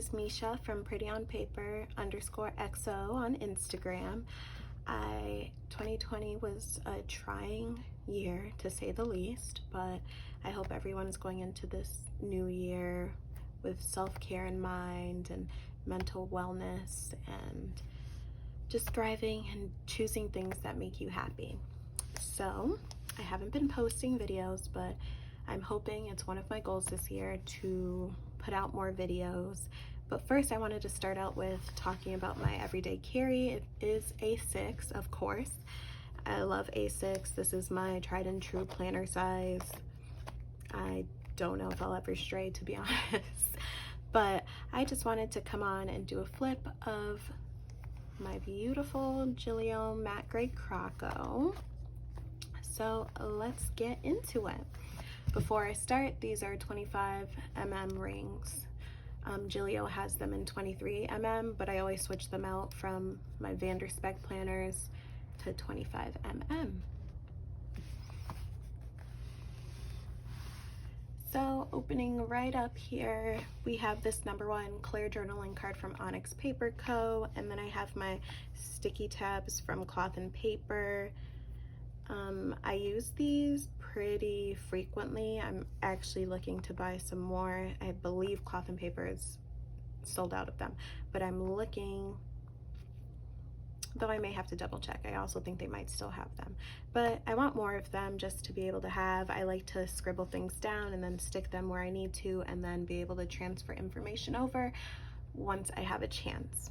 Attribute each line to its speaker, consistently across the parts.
Speaker 1: is Misha from PrettyOnPaper_XO on Instagram. 2020 was a trying year to say the least, but I hope everyone's going into this new year with self-care in mind and mental wellness and just thriving and choosing things that make you happy. So I haven't been posting videos, but I'm hoping it's one of my goals this year to put out more videos. But first I wanted to start out with talking about my everyday carry. It is A6, of course. I love A6. This is my tried and true planner size. I don't know if I'll ever stray, to be honest. But I just wanted to come on and do a flip of my beautiful Gillio matte gray Croco. So let's get into it. Before I start, these are 25mm rings. Gillio has them in 23mm, but I always switch them out from my Vanderspec planners to 25mm. So opening right up here, we have this #1 clear journaling card from OnyxPaperCo, and then I have my sticky tabs from Cloth and Paper. I use these pretty frequently. I'm actually looking to buy some more. I believe Cloth and Paper is sold out of them, but I'm looking, though I may have to double check. I also think they might still have them, but I want more of them just to be able to have. I like to scribble things down and then stick them where I need to, and then be able to transfer information over once I have a chance.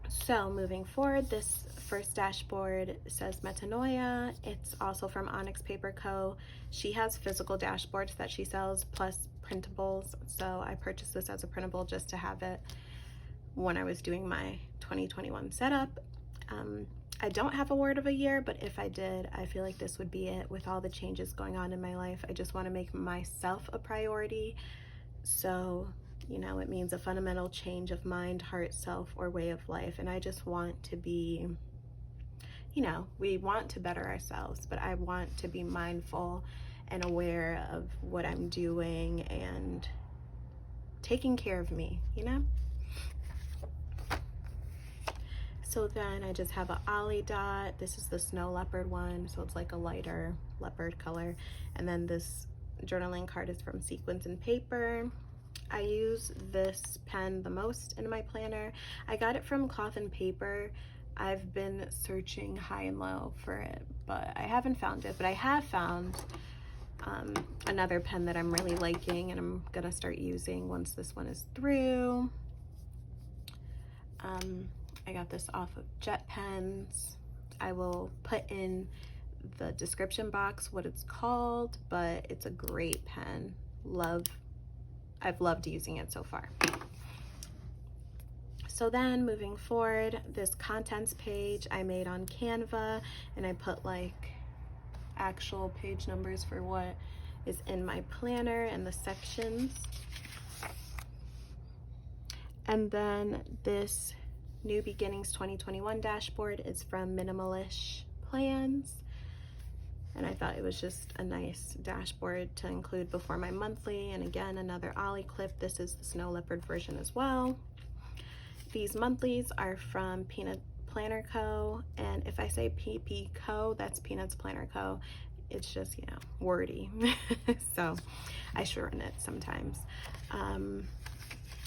Speaker 1: So moving forward, this first dashboard says Metanoia. It's also from OnyxPaperCo. She has physical dashboards that she sells plus printables, so I purchased this as a printable just to have it when I was doing my 2021 setup. I don't have a word of a year, but if I did, I feel like this would be it. With all the changes going on in my life, I just want to make myself a priority. So you know, it means a fundamental change of mind, heart, self, or way of life. And I just want to be, you know, we want to better ourselves, but I want to be mindful and aware of what I'm doing and taking care of me, you know? So then I just have a Ollie dot. This is the snow leopard one, so it's like a lighter leopard color. And then this journaling card is from Sequins and Paper. I use this pen the most in my planner. I got it from Cloth and Paper. I've been searching high and low for it, but I haven't found it. But I have found another pen that I'm really liking, and I'm gonna start using once this one is through. I got this off of Jet Pens. I will put in the description box what it's called, but it's a great pen. I've loved using it so far. So then moving forward, this contents page I made on Canva, and I put like actual page numbers for what is in my planner and the sections. And then this New Beginnings 2021 dashboard is from MinimalishPlans. And I thought it was just a nice dashboard to include before my monthly. And again, another Ollie clip. This is the Snow Leopard version as well. These monthlies are from Peanut Planner Co. And if I say PPCo, that's Peanuts Planner Co. It's just, you know, wordy. So I shorten it sometimes.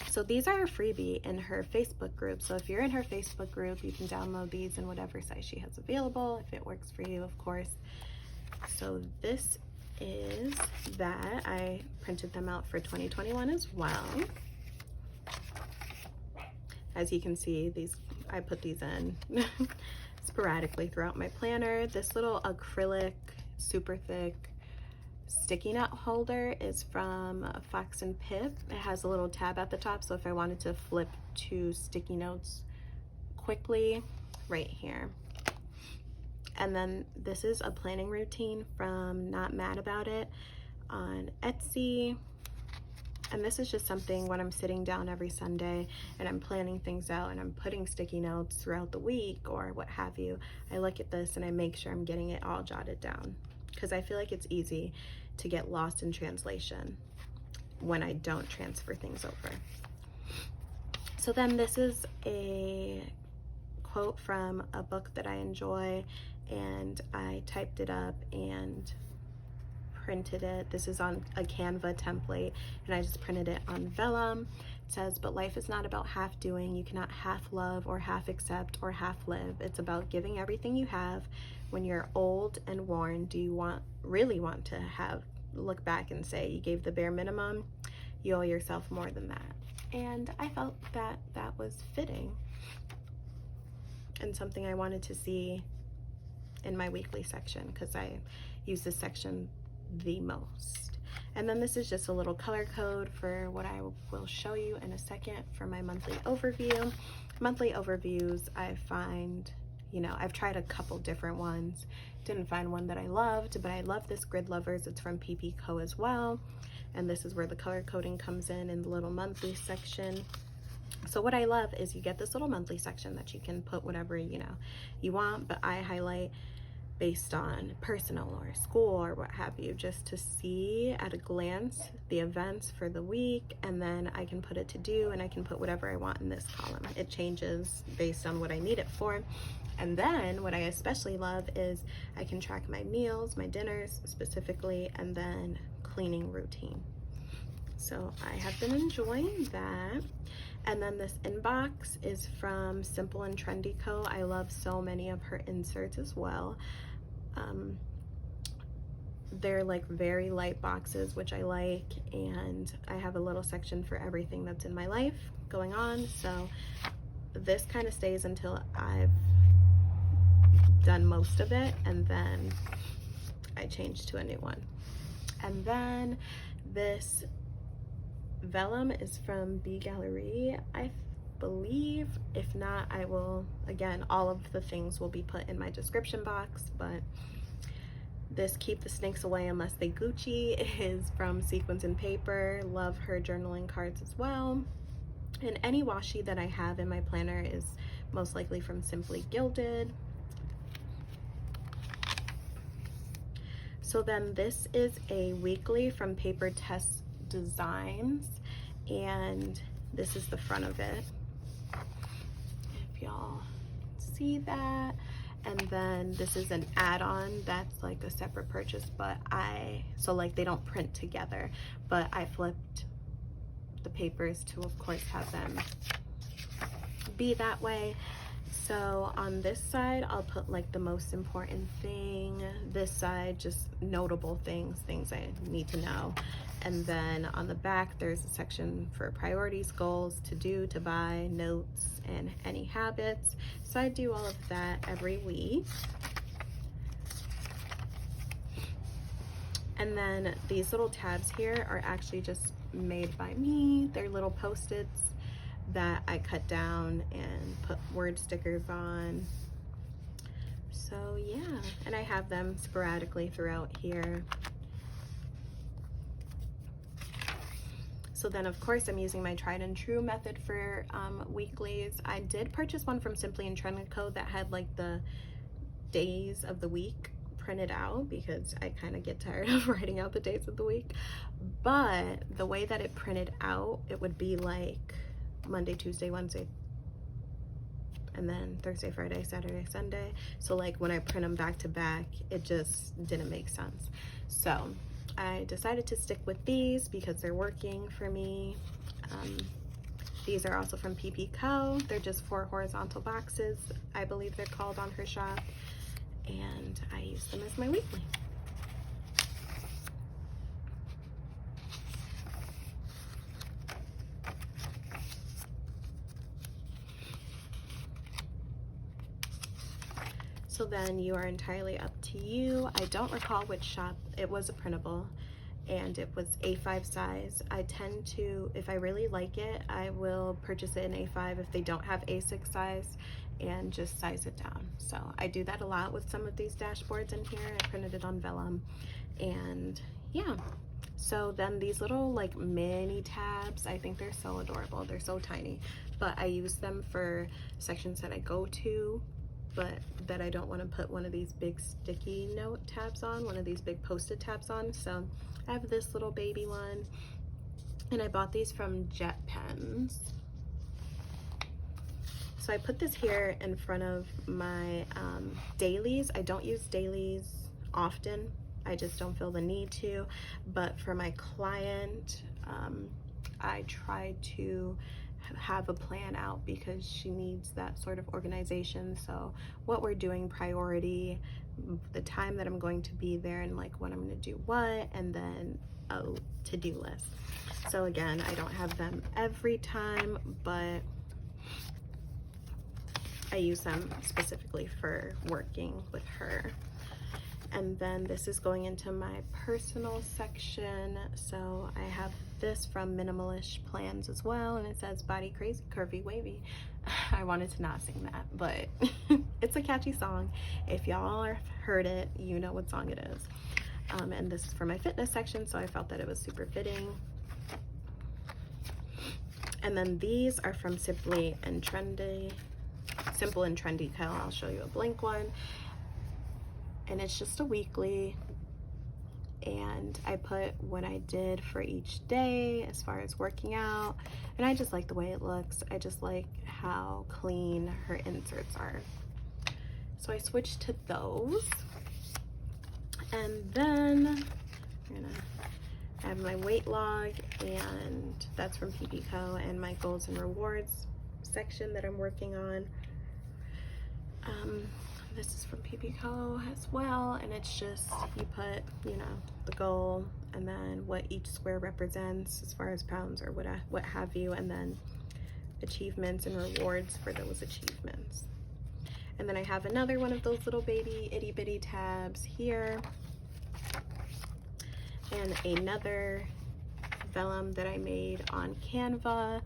Speaker 1: So these are a freebie in her Facebook group. So if you're in her Facebook group, you can download these in whatever size she has available, if it works for you, of course. So this is that. I printed them out for 2021 as well. As you can see, I put these in sporadically throughout my planner. This little acrylic, super thick sticky note holder is from Fox and Pip. It has a little tab at the top, so if I wanted to flip to sticky notes quickly, right here. And then this is a planning routine from NotMadAboutIt on Etsy. And this is just something when I'm sitting down every Sunday and I'm planning things out and I'm putting sticky notes throughout the week or what have you, I look at this and I make sure I'm getting it all jotted down, because I feel like it's easy to get lost in translation when I don't transfer things over. So then this is a quote from a book that I enjoy, and I typed it up and printed it. This is on a Canva template, and I just printed it on vellum. It says, "But life is not about half doing. You cannot half love or half accept or half live. It's about giving everything you have. When you're old and worn, do you really want to look back and say you gave the bare minimum? You owe yourself more than that." And I felt that that was fitting and something I wanted to see in my weekly section, because I use this section the most. And then this is just a little color code for what I will show you in a second for my monthly overview. Monthly overviews, I find, I've tried a couple different ones, didn't find one that I loved, but I love this Grid Lovers. It's from PPCo as well, and this is where the color coding comes in the little monthly section. So what I love is you get this little monthly section that you can put whatever you want, but I highlight based on personal or school or what have you, just to see at a glance the events for the week, and then I can put it to do, and I can put whatever I want in this column. It changes based on what I need it for. And then what I especially love is I can track my meals, my dinners specifically, and then cleaning routine. So I have been enjoying that. And then this inbox is from SimpleandTrendyCo. I love so many of her inserts as well. They're like very light boxes, which I like, and I have a little section for everything that's in my life going on. So this kind of stays until I've done most of it, and then I change to a new one. And then this vellum is from B Gallery, I believe. If not, I will, again, all of the things will be put in my description box, but this Keep the Snakes Away Unless They Gucci is from Sequins and Paper. Love her journaling cards as well. And any washi that I have in my planner is most likely from Simply Gilded. So then this is a weekly from PaperTessDesigns, and this is the front of it, if y'all see that. And then this is an add-on that's like a separate purchase, but so like they don't print together, but I flipped the papers to, of course, have them be that way. So on this side, I'll put like the most important thing. This side, just notable things I need to know. And then on the back, there's a section for priorities, goals, to do, to buy, notes, and any habits. So I do all of that every week. And then these little tabs here are actually just made by me. They're little Post-its that I cut down and put word stickers on. So yeah, and I have them sporadically throughout here. So then, of course, I'm using my tried and true method for weeklies. I did purchase one from SimpleandTrendyCo that had like the days of the week printed out, because I kind of get tired of writing out the days of the week. But the way that it printed out, it would be like Monday, Tuesday, Wednesday, and then Thursday, Friday, Saturday, Sunday. So like when I print them back to back, it just didn't make sense. So I decided to stick with these because they're working for me. These are also from PPCo. They're just 4 horizontal boxes, I believe they're called on her shop, and I use them as my weekly. So then you are entirely up to you. I don't recall which shop. It was a printable, and it was A5 size. I tend to, if I really like it, I will purchase it in A5 if they don't have A6 size, and just size it down. So I do that a lot with some of these dashboards in here. I printed it on vellum, and yeah. So then these little like mini tabs, I think they're so adorable. They're so tiny, but I use them for sections that I go to, but that I don't want to put one of these big sticky note tabs on, one of these big Post-it tabs on. So I have this little baby one, And I bought these from Jet Pens. So I put this here in front of my dailies. I don't use dailies often. I just don't feel the need to. But for my client, I try to have a plan out because she needs that sort of organization. So what we're doing, priority, the time that I'm going to be there, and like when I'm going to do what, and then a to-do list. So again, I don't have them every time, but I use them specifically for working with her. And then this is going into my personal section. So I have this from MinimalishPlans as well, and it says body crazy, curvy, wavy. I wanted to not sing that, but it's a catchy song. If y'all have heard it, you know what song it is. And this is for my fitness section, so I felt that it was super fitting. And then these are from SimpleandTrendyCo. I'll show you a blank one. And it's just a weekly, and I put what I did for each day as far as working out, and I just like the way it looks. I just like how clean her inserts are. So I switched to those, and then I have my weight log, and that's from PaperTessDesigns, and my goals and rewards section that I'm working on. This is from PaperTessDesigns as well, and it's just, you put, you know, the goal and then what each square represents as far as pounds or what have you, and then achievements and rewards for those achievements. And then I have another one of those little baby itty bitty tabs here, and another vellum that I made on Canva.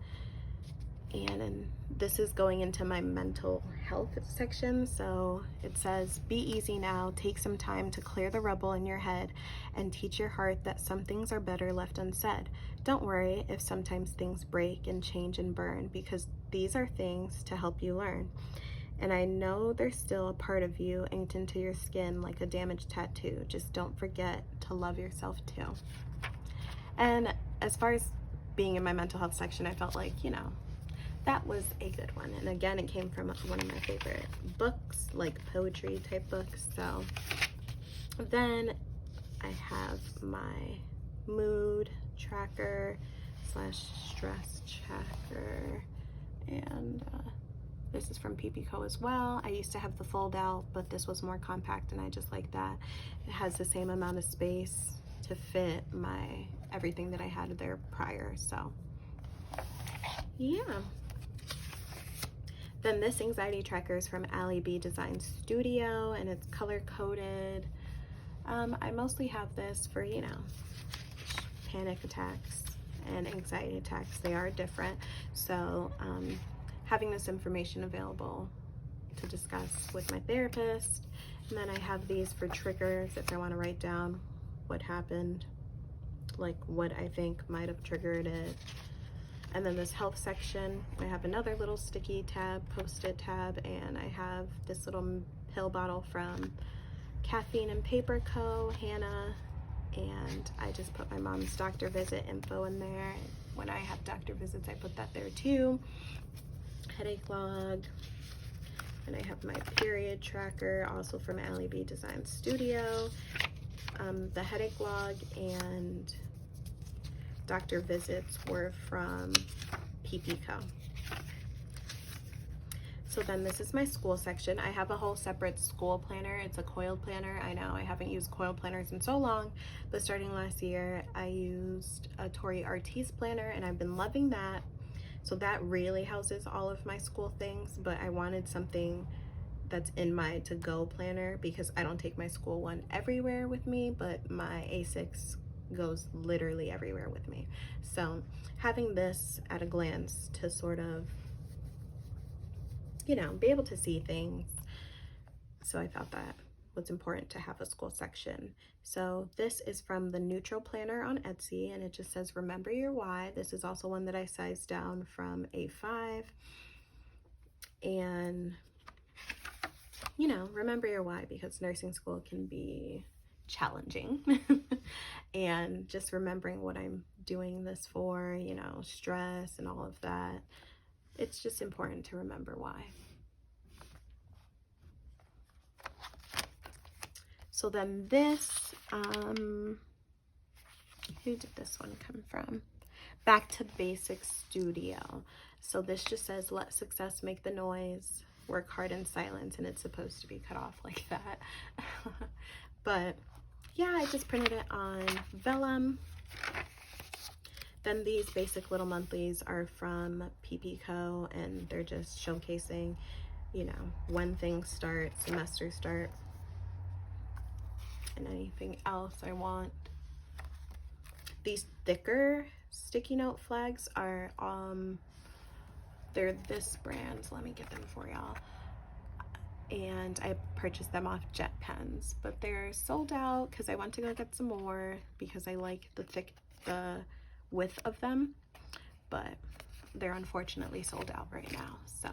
Speaker 1: And this is going into my mental health section. So it says, be easy now, take some time to clear the rubble in your head and teach your heart that some things are better left unsaid. Don't worry if sometimes things break and change and burn, because these are things to help you learn. And I know there's still a part of you inked into your skin like a damaged tattoo. Just don't forget to love yourself too. And as far as being in my mental health section, I felt like, you know, that was a good one. And again, it came from one of my favorite books, like poetry type books. So then I have my mood tracker slash stress tracker, and this is from PaperTessDesigns as well. I used to have the fold out, but this was more compact, and I just like that. It has the same amount of space to fit my everything that I had there prior. So yeah. Then this anxiety tracker is from AlibiDesignStudio, and it's color coded. I mostly have this for, you know, panic attacks and anxiety attacks. They are different. So having this information available to discuss with my therapist. And then I have these for triggers if I want to write down what happened, like what I think might have triggered it. And then this health section, I have another little sticky tab, post-it tab, and I have this little pill bottle from Caffeine and PaperCo, Hannah, and I just put my mom's doctor visit info in there. When I have doctor visits, I put that there too. Headache log, and I have my period tracker, also from AlibiDesignStudio. The headache log and doctor visits were from PaperTessDesigns. So then this is my school section. I have a whole separate school planner. It's a coiled planner. I know I haven't used coiled planners in so long, but starting last year I used a Tori Artiste planner, and I've been loving that. So that really houses all of my school things, but I wanted something that's in my to-go planner because I don't take my school one everywhere with me, but my A6 goes literally everywhere with me. So having this at a glance to sort of, you know, be able to see things. So I thought that was important to have a school section. So this is from TheNeutralPlanner on Etsy, and it just says, remember your why. This is also one that I sized down from A5. And, you know, remember your why, because nursing school can be challenging. And just remembering what I'm doing this for, you know, stress and all of that. It's just important to remember why. So then this, who did this one come from? BacktoBasicsStudio. So this just says, let success make the noise, work hard in silence, and it's supposed to be cut off like that. But yeah, I just printed it on vellum. Then these basic little monthlies are from PaperTessDesigns, and they're just showcasing, you know, when things start, semesters start, and anything else I want. These thicker sticky note flags are they're this brand. Let me get them for y'all. And I purchased them off Jet Pens, but they're sold out because I went to go get some more because I like the width of them, but they're unfortunately sold out right now. So,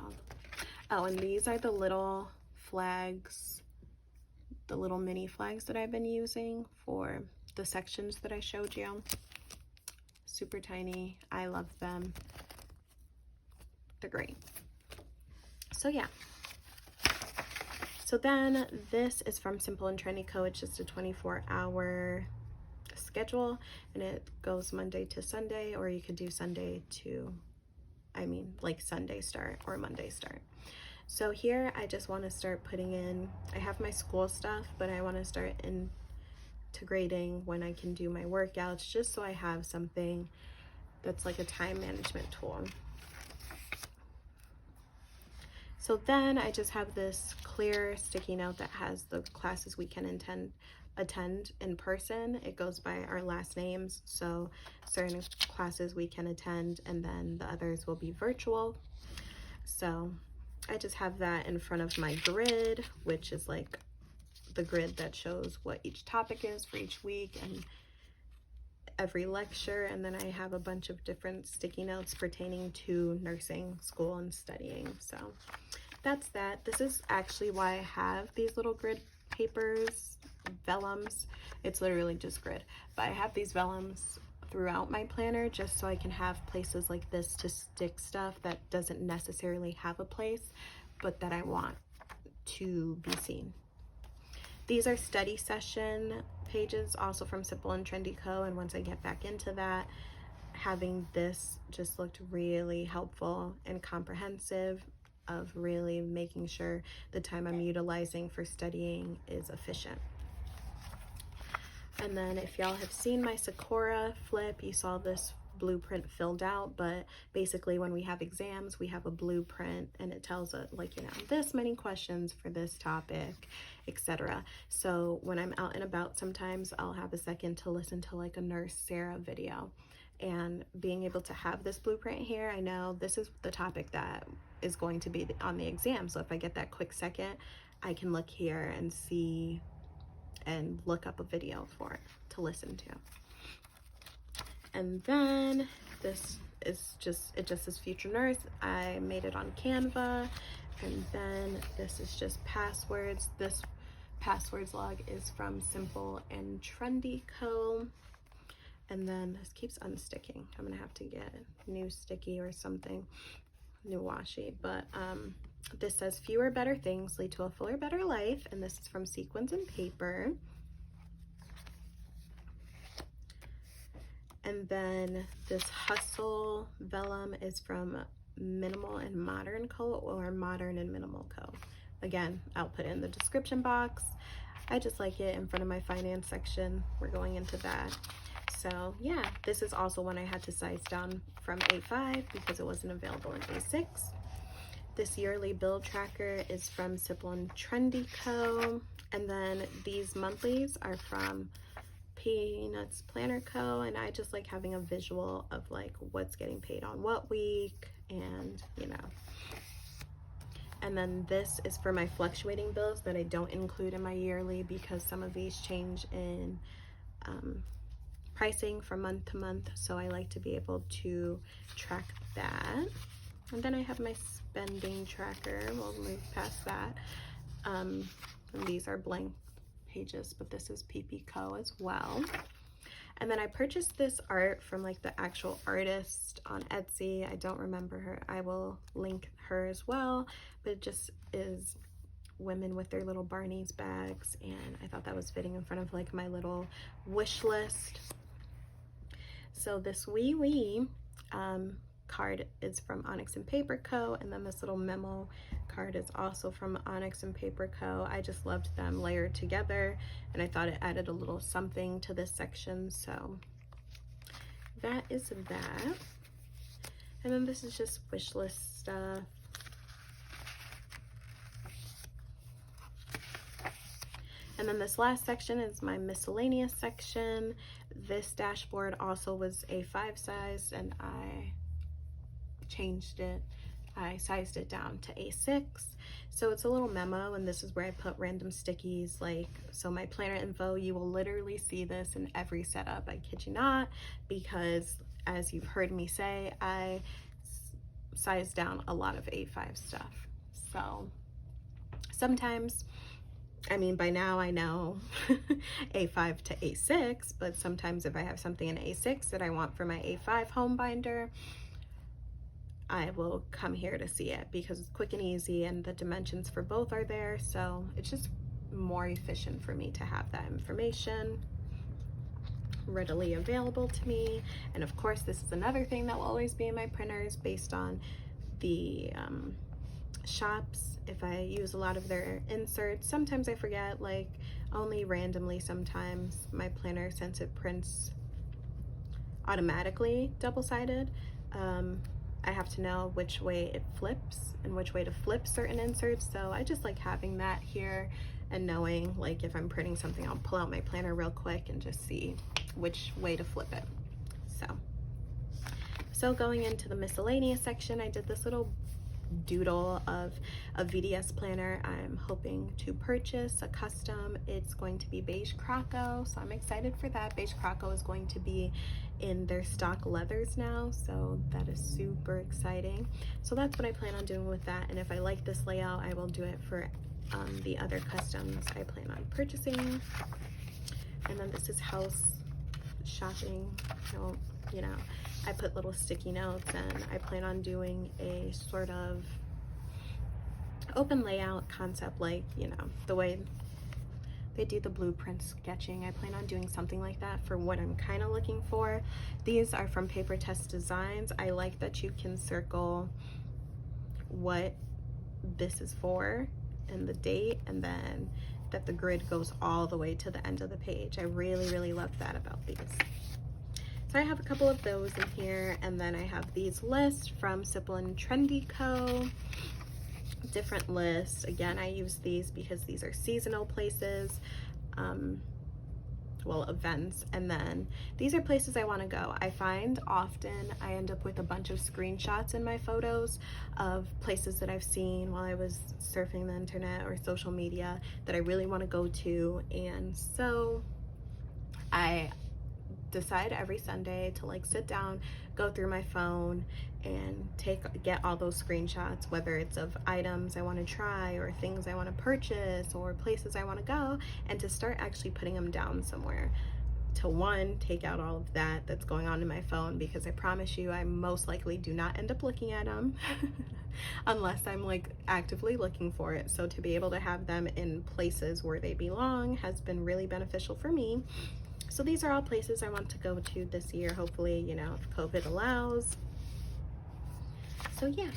Speaker 1: oh, and these are the little flags, the little mini flags that I've been using for the sections that I showed you. Super tiny. I love them. They're great. So yeah. So then this is from SimpleandTrendyCo. It's just a 24-hour schedule, and it goes Monday to Sunday, or you could do Sunday to, like Sunday start or Monday start. So here I just want to start putting in, I have my school stuff, but I want to start integrating when I can do my workouts, just so I have something that's like a time management tool. So then I just have this clear sticky note that has the classes we can attend in person. It goes by our last names, so certain classes we can attend, and then the others will be virtual. So I just have that in front of my grid, which is like the grid that shows what each topic is for each week and every lecture. And then I have a bunch of different sticky notes pertaining to nursing school and studying. So that's that. This is actually why I have these little grid papers, vellums. It's literally just grid, but I have these vellums throughout my planner just so I can have places like this to stick stuff that doesn't necessarily have a place, but that I want to be seen. These are study session pages, also from SimpleandTrendyCo, and once I get back into that, having this just looked really helpful and comprehensive of really making sure the time I'm utilizing for studying is efficient. And then if y'all have seen my Sakura flip, you saw this blueprint filled out, but basically when we have exams, we have a blueprint and it tells us, like, you know, this many questions for this topic, etc. So when I'm out and about, sometimes I'll have a second to listen to like a Nurse Sarah video, and being able to have this blueprint here, I know this is the topic that is going to be on the exam. So if I get that quick second, I can look here and see and look up a video for it to listen to. And then this is it just says Future Nurse. I made it on Canva. And then this is just passwords. This passwords log is from SimpleandTrendyCo. And then this keeps unsticking. I'm gonna have to get new sticky or something, new washi. But this says fewer better things lead to a fuller, better life. And this is from Sequins and Paper. And then this Hustle vellum is from Minimal and Modern Co, or Modern and Minimal Co. Again, I'll put it in the description box. I just like it in front of my finance section. We're going into that. So yeah, this is also one I had to size down from A5 because it wasn't available in A6. This yearly bill tracker is from SimpleandTrendyCo. And then these monthlies are from Peanuts Planner Co, and I just like having a visual of like what's getting paid on what week, and you know. And then this is for my fluctuating bills that I don't include in my yearly because some of these change in pricing from month to month, so I like to be able to track that. And then I have my spending tracker. We'll move past that. And these are blank pages, but this is PaperTessDesigns as well. And then I purchased this art from like the actual artist on Etsy. I don't remember her. I will link her as well, but it just is women with their little Barney's bags, and I thought that was fitting in front of like my little wish list. So this wee card is from OnyxPaperCo, and then this little memo card is also from OnyxPaperCo. I just loved them layered together, and I thought it added a little something to this section. So that is that. And then this is just wish list stuff. And then this last section is my miscellaneous section. This dashboard also was A5 size, and I changed it. I sized it down to A6. So it's a little memo, and this is where I put random stickies, like, so my planner info, you will literally see this in every setup. I kid you not, because as you've heard me say, I sized down a lot of A5 stuff. So sometimes, I mean, by now I know A5 to A6, but sometimes if I have something in A6 that I want for my A5 home binder, I will come here to see it because it's quick and easy, and the dimensions for both are there. So it's just more efficient for me to have that information readily available to me. And of course, this is another thing that will always be in my printers based on the shops. If I use a lot of their inserts, sometimes I forget, like only randomly sometimes, my planner, since it prints automatically double-sided, I have to know which way it flips and which way to flip certain inserts. So I just like having that here and knowing, like, if I'm printing something, I'll pull out my planner real quick and just see which way to flip it. So going into the miscellaneous section, I did this little doodle of a VDS planner I'm hoping to purchase, a custom. It's going to be beige Croco, so I'm excited for that. Beige Croco is going to be in their stock leathers now, so that is super exciting. So that's what I plan on doing with that, and if I like this layout, I will do it for the other customs I plan on purchasing. And then this is house shopping. So, you know, I put little sticky notes, and I plan on doing a sort of open layout concept, like, you know, the way they do the blueprint sketching. I plan on doing something like that for what I'm kind of looking for. These are from PaperTessDesigns. I like that you can circle what this is for and the date, and then that the grid goes all the way to the end of the page. I really love that about these. So I have a couple of those in here, and then I have these lists from SimpleandTrendyCo, different lists. Again, I use these because these are seasonal places, well, events, and then these are places I want to go. I find often I end up with a bunch of screenshots in my photos of places that I've seen while I was surfing the internet or social media that I really want to go to, and so I decide every Sunday to like sit down, go through my phone, and get all those screenshots, whether it's of items I want to try or things I want to purchase or places I want to go, and to start actually putting them down somewhere to, one, take out all of that that's going on in my phone, because I promise you I most likely do not end up looking at them unless I'm like actively looking for it. So to be able to have them in places where they belong has been really beneficial for me. So these are all places I want to go to this year, hopefully, you know, if COVID allows. So yeah.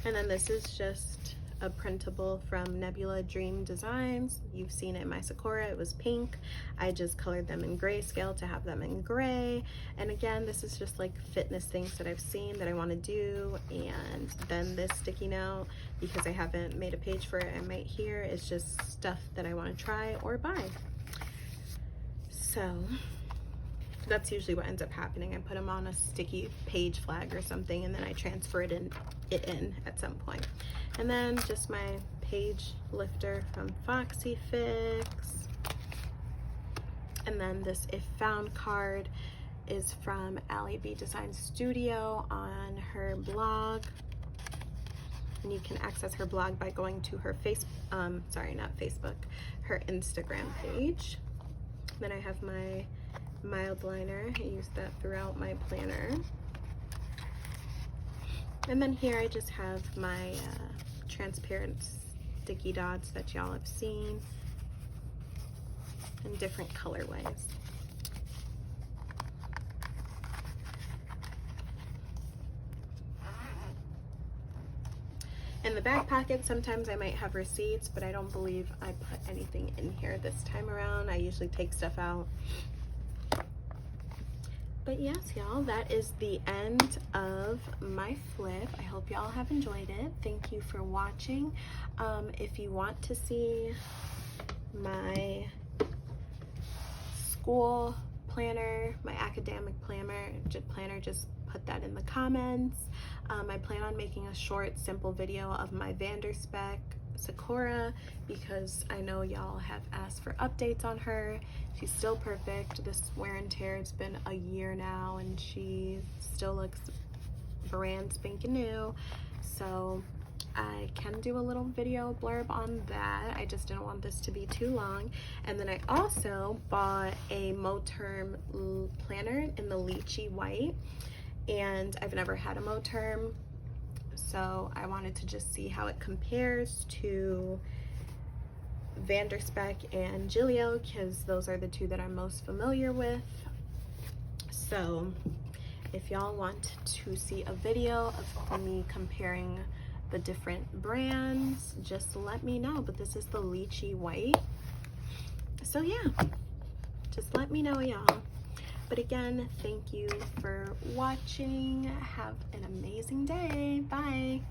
Speaker 1: And then this is just a printable from Nebula Dream Designs. You've seen it in my Sakura, it was pink. I just colored them in grayscale to have them in gray. And again, this is just like fitness things that I've seen that I want to do. And then this sticky note, because I haven't made a page for it, I might here, is just stuff that I want to try or buy. So that's usually what ends up happening. I put them on a sticky page flag or something, and then I transfer it in at some point. And then just my page lifter from Foxy Fix. And then this If Found card is from AlibiDesignStudio on her blog. And you can access her blog by going to her her Instagram page. Then I have my mild liner. I use that throughout my planner. And then here I just have my transparent sticky dots that y'all have seen in different colorways. In the back pocket, sometimes I might have receipts, but I don't believe I put anything in here this time around. I usually take stuff out. But yes, y'all, that is the end of my flip. I hope y'all have enjoyed it. Thank you for watching. If you want to see my school planner, my academic planner, just put that in the comments. I plan on making a short, simple video of my Vanderspec Sakura because I know y'all have asked for updates on her. She's still perfect. This wear and tear, it's been a year now and she still looks brand spanking new. So I can do a little video blurb on that. I just didn't want this to be too long. And then I also bought a Moterm planner in the lychee white, and I've never had a Moterm, so I wanted to just see how it compares to Vanderspec and Gillio because those are the two that I'm most familiar with. So if y'all want to see a video of me comparing the different brands, just let me know. But this is the lychee white, so yeah, just let me know, y'all. But again, thank you for watching. Have an amazing day. Bye.